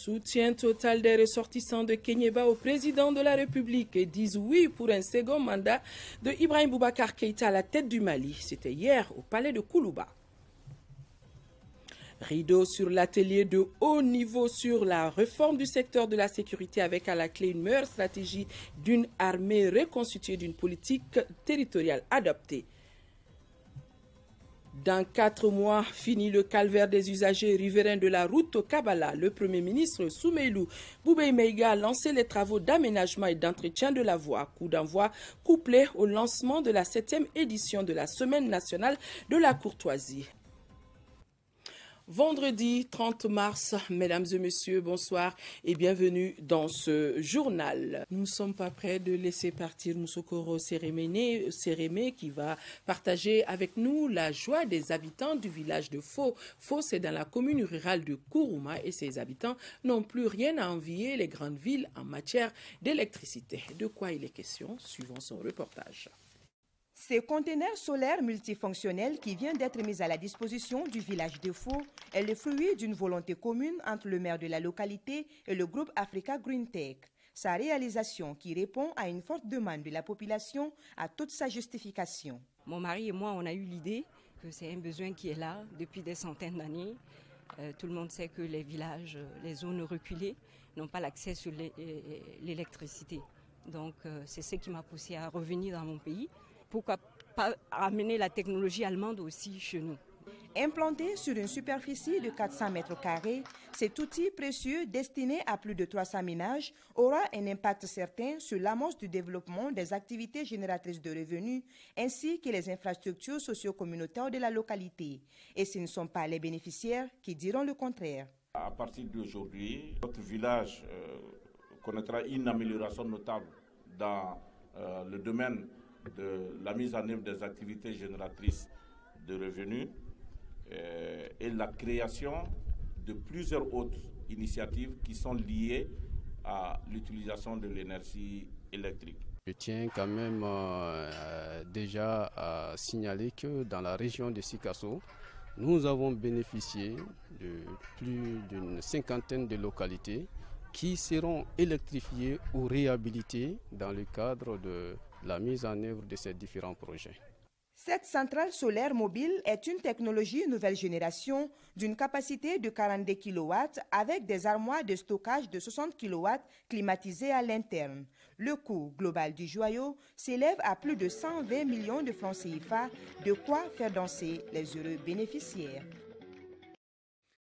Soutien total des ressortissants de Kéniéba au président de la République et disent oui pour un second mandat de Ibrahim Boubacar Keïta à la tête du Mali. C'était hier au palais de Koulouba. Rideau sur l'atelier de haut niveau sur la réforme du secteur de la sécurité avec à la clé une meilleure stratégie d'une armée reconstituée d'une politique territoriale adoptée. Dans 4 mois, fini le calvaire des usagers riverains de la route au Kabala. Le Premier ministre Soumeilou Boubèye Maïga a lancé les travaux d'aménagement et d'entretien de la voie. Coup d'envoi couplé au lancement de la 7e édition de la Semaine nationale de la courtoisie. Vendredi 30 mars, mesdames et messieurs, bonsoir et bienvenue dans ce journal. Nous ne sommes pas prêts de laisser partir Moussokoro Sérémé qui va partager avec nous la joie des habitants du village de Fo. Fo, c'est dans la commune rurale de Kourouma et ses habitants n'ont plus rien à envier les grandes villes en matière d'électricité. De quoi il est question? Suivons son reportage. Ce conteneur solaire multifonctionnel qui vient d'être mis à la disposition du village de Fo est le fruit d'une volonté commune entre le maire de la localité et le groupe Africa Green Tech. Sa réalisation qui répond à une forte demande de la population a toute sa justification. Mon mari et moi, on a eu l'idée que c'est un besoin qui est là depuis des centaines d'années. Tout le monde sait que les villages, les zones reculées n'ont pas l'accès sur l'électricité. Donc c'est ce qui m'a poussé à revenir dans mon pays. Pourquoi pas amener la technologie allemande aussi chez nous? Implanté sur une superficie de 400 mètres carrés, cet outil précieux destiné à plus de 300 ménages aura un impact certain sur l'amorce du développement des activités génératrices de revenus ainsi que les infrastructures socio-communautaires de la localité. Et ce ne sont pas les bénéficiaires qui diront le contraire. À partir d'aujourd'hui, notre village connaîtra une amélioration notable dans le domaine de la mise en œuvre des activités génératrices de revenus et la création de plusieurs autres initiatives qui sont liées à l'utilisation de l'énergie électrique. Je tiens quand même déjà à signaler que dans la région de Sikasso, nous avons bénéficié de plus d'une 50aine de localités qui seront électrifiées ou réhabilitées dans le cadre de la mise en œuvre de ces différents projets. Cette centrale solaire mobile est une technologie nouvelle génération d'une capacité de 42 kW avec des armoires de stockage de 60 kW climatisées à l'interne. Le coût global du joyau s'élève à plus de 120 millions de francs CFA, de quoi faire danser les heureux bénéficiaires.